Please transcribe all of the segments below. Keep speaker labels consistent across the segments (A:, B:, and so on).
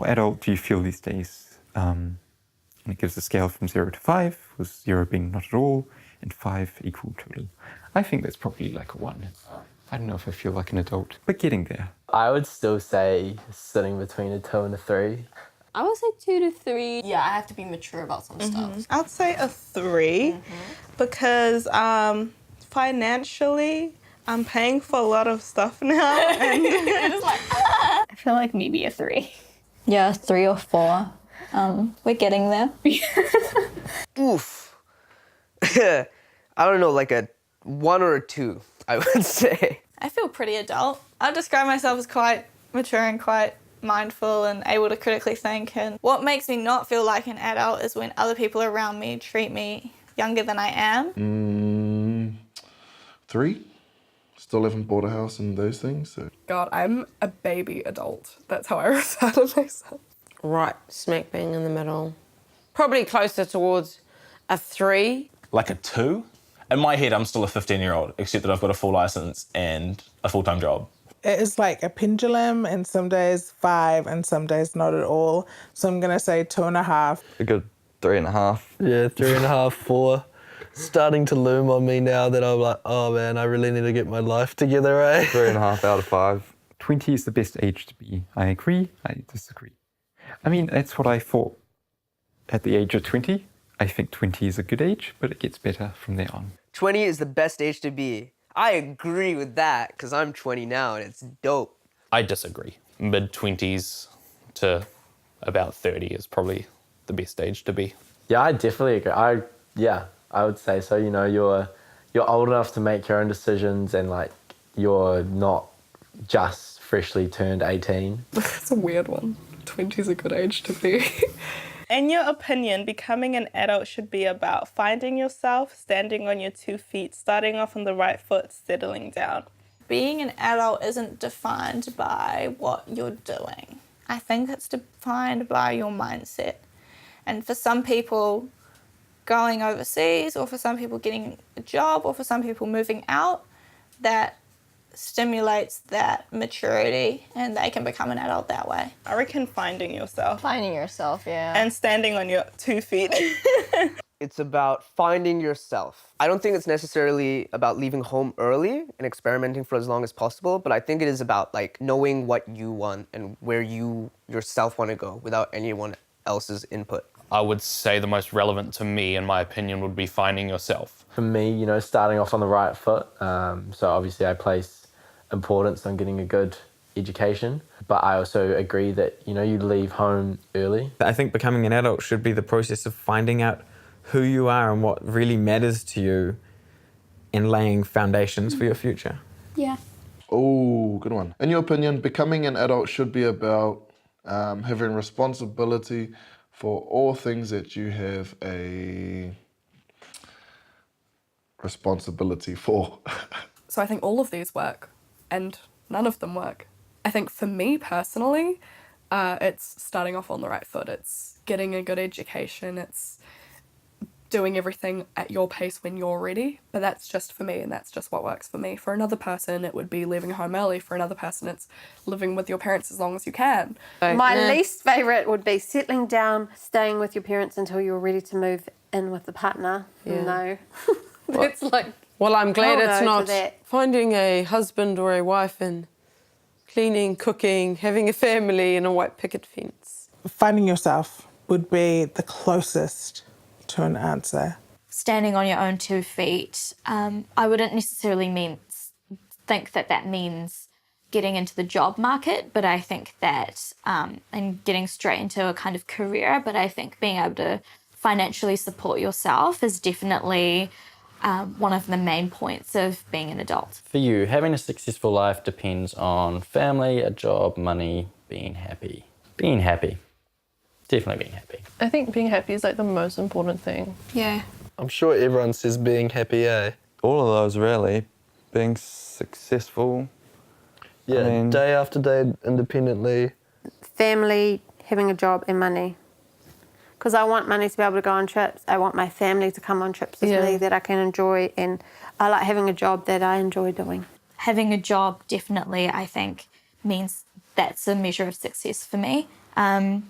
A: more adult do you feel these days? And it gives a scale from 0 to 5, with 0 being not at all, and 5 equal total. I think that's probably like a 1. I don't know if I feel like an adult, but getting there.
B: I would still say sitting between a 2 and a 3.
C: I would say 2 to 3.
D: Yeah, I have to be mature about some stuff.
E: I'd say a 3 because financially, I'm paying for a lot of stuff now. And
D: It's like,
F: I feel like maybe a 3.
G: Yeah, 3 or 4. We're getting there.
H: Oof. I don't know, like a 1 or a 2, I would say.
I: I feel pretty adult. I describe myself as quite mature and quite mindful and able to critically think. And what makes me not feel like an adult is when other people around me treat me younger than I am.
J: 3. Still haven't bought a house and those things. So.
K: God, I'm a baby adult. That's how I refer to myself.
L: Right, smack bang in the middle. Probably closer towards a 3.
M: Like a 2? In my head, I'm still a 15-year-old, except that I've got a full licence and a full-time job.
E: it is like a pendulum, and some days 5 and some days not at all. So I'm going to say 2.5.
B: A good 3.5.
N: Yeah, 3.5, 4. Starting to loom on me now that I'm like, oh man, I really need to get my life together, eh?
B: 3.5 out of 5.
A: 20 is the best age to be. I agree, I disagree. I mean, that's what I thought at the age of 20. I think 20 is a good age, but it gets better from there on.
H: 20 is the best age to be. I agree with that, because I'm 20 now and it's dope.
O: I disagree. Mid-20s to about 30 is probably the best age to be.
B: Yeah, I definitely agree. I would say so. You know, you're old enough to make your own decisions, and like you're not just freshly turned 18.
K: That's a weird one. 20 is a good age to be.
E: In your opinion, becoming an adult should be about finding yourself, standing on your 2 feet, starting off on the right foot, settling down.
I: Being an adult isn't defined by what you're doing. I think it's defined by your mindset. And for some people, going overseas, or for some people getting a job, or for some people moving out, that stimulates that maturity and they can become an adult that way.
E: I reckon finding yourself.
D: Finding yourself, yeah.
E: And standing on your 2 feet.
H: It's about finding yourself. I don't think it's necessarily about leaving home early and experimenting for as long as possible, but I think it is about like knowing what you want and where you yourself want to go without anyone else's input.
O: I would say the most relevant to me, in my opinion, would be finding yourself.
B: For me, you know, starting off on the right foot. So obviously I place importance on getting a good education, but I also agree that, you know, you leave home early.
P: I think becoming an adult should be the process of finding out who you are and what really matters to you and laying foundations for your future.
G: Yeah.
J: Oh, good one. In your opinion, becoming an adult should be about having responsibility for all things that you have a responsibility for.
K: So I think all of these work, and none of them work. I think for me personally, it's starting off on the right foot. It's getting a good education. It's doing everything at your pace when you're ready. But that's just for me, and that's just what works for me. For another person, it would be leaving home early. For another person, it's living with your parents as long as you can.
C: My least favourite would be settling down, staying with your parents until you're ready to move in with a partner.
L: Yeah.
C: No. It's like...
L: Well, I'm glad
C: hell
L: it's
C: no
L: not
C: to that.
L: finding a husband or a wife and cleaning, cooking, having a family and a white picket fence.
E: Finding yourself would be the closest to an answer.
G: Standing on your own 2 feet, I wouldn't necessarily think that means getting into the job market, but I think that, and getting straight into a kind of career, but I think being able to financially support yourself is definitely one of the main points of being an adult.
Q: For you, having a successful life depends on family, a job, money, being happy. Being happy. Definitely being happy.
K: I think being happy is like the most important thing.
G: Yeah.
N: I'm sure everyone says being happy, eh?
B: All of those really. Being successful.
N: Yeah, day after day independently.
C: Family, having a job and money. Because I want money to be able to go on trips. I want my family to come on trips with me that I can enjoy, and I like having a job that I enjoy doing.
G: Having a job definitely, I think, means that's a measure of success for me. Having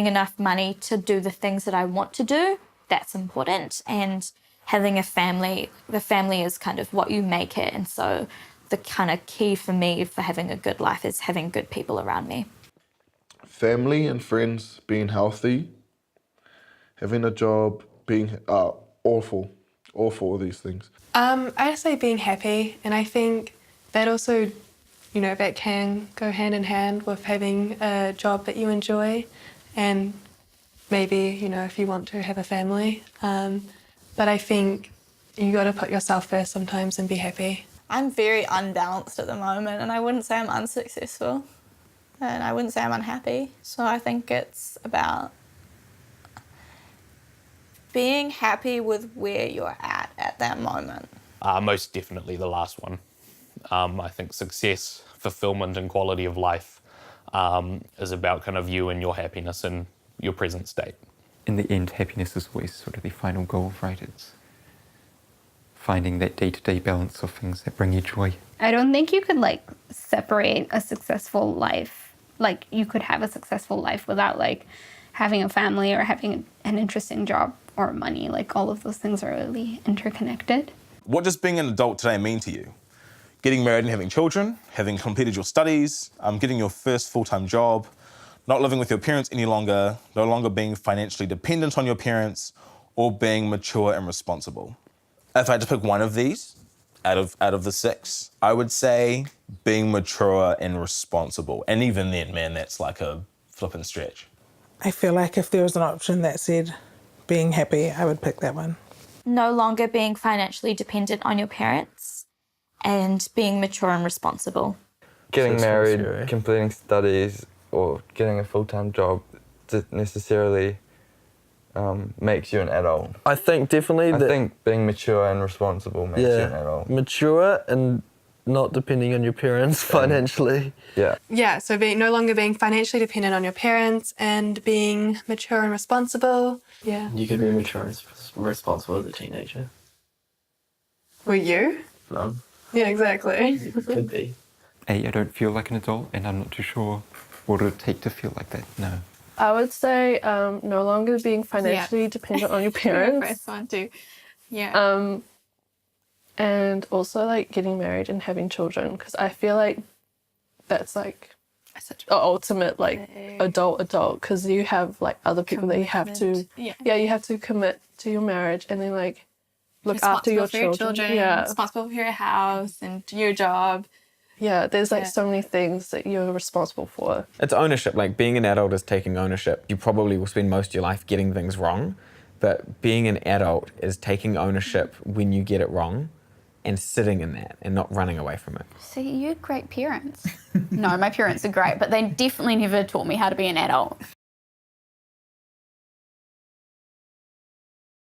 G: enough money to do the things that I want to do, that's important. And having a family, the family is kind of what you make it. And so the kind of key for me for having a good life is having good people around me.
J: Family and friends, being healthy, having a job, being all four of these things.
K: I'd say being happy, and I think that also, you know, that can go hand in hand with having a job that you enjoy, and maybe, you know, if you want to have a family. But I think you got to put yourself first sometimes and be happy.
I: I'm very unbalanced at the moment, and I wouldn't say I'm unsuccessful, and I wouldn't say I'm unhappy. So I think it's about being happy with where you're at that moment.
O: Most definitely the last one. I think success, fulfillment, and quality of life is about kind of you and your happiness in your present state.
A: In the end, happiness is always sort of the final goal, right? It's finding that day-to-day balance of things that bring you joy.
F: I don't think you could like separate a successful life. Like you could have a successful life without like having a family or having an interesting job or money. Like all of those things are really interconnected.
M: What does being an adult today mean to you? Getting married and having children, having completed your studies, getting your first full-time job, not living with your parents any longer, no longer being financially dependent on your parents, or being mature and responsible. If I had to pick one of these out of the 6, I would say being mature and responsible. And even then, man, that's like a flippin' stretch.
R: I feel like if there was an option that said being happy, I would pick that one.
G: No longer being financially dependent on your parents and being mature and responsible.
S: Getting married, completing studies, or getting a full-time job doesn't necessarily makes you an adult.
N: I think definitely
S: I think being mature and responsible makes you an adult.
N: Mature and not depending on your parents financially.
S: Yeah.
K: Yeah, so no longer being financially dependent on your parents and being mature and responsible. Yeah.
B: You could be mature and responsible as a teenager.
K: Were you?
B: No.
K: Yeah, exactly.
B: You could be.
A: I don't feel like an adult, and I'm not too sure what it would take to feel like that. No.
T: I would say no longer being financially dependent on your parents.
D: First one too. Yeah.
T: And also like getting married and having children, because I feel like that's like the ultimate like adult, because you have like other people that you have to you have to commit to your marriage and then like look after your children. Yeah.
D: Responsible for your house and your job.
T: Yeah, there's like so many things that you're responsible for.
P: It's ownership. Like being an adult is taking ownership. You probably will spend most of your life getting things wrong, but being an adult is taking ownership when you get it wrong and sitting in that and not running away from it.
F: See, you had great parents. No, my parents are great, but they definitely never taught me how to be an adult.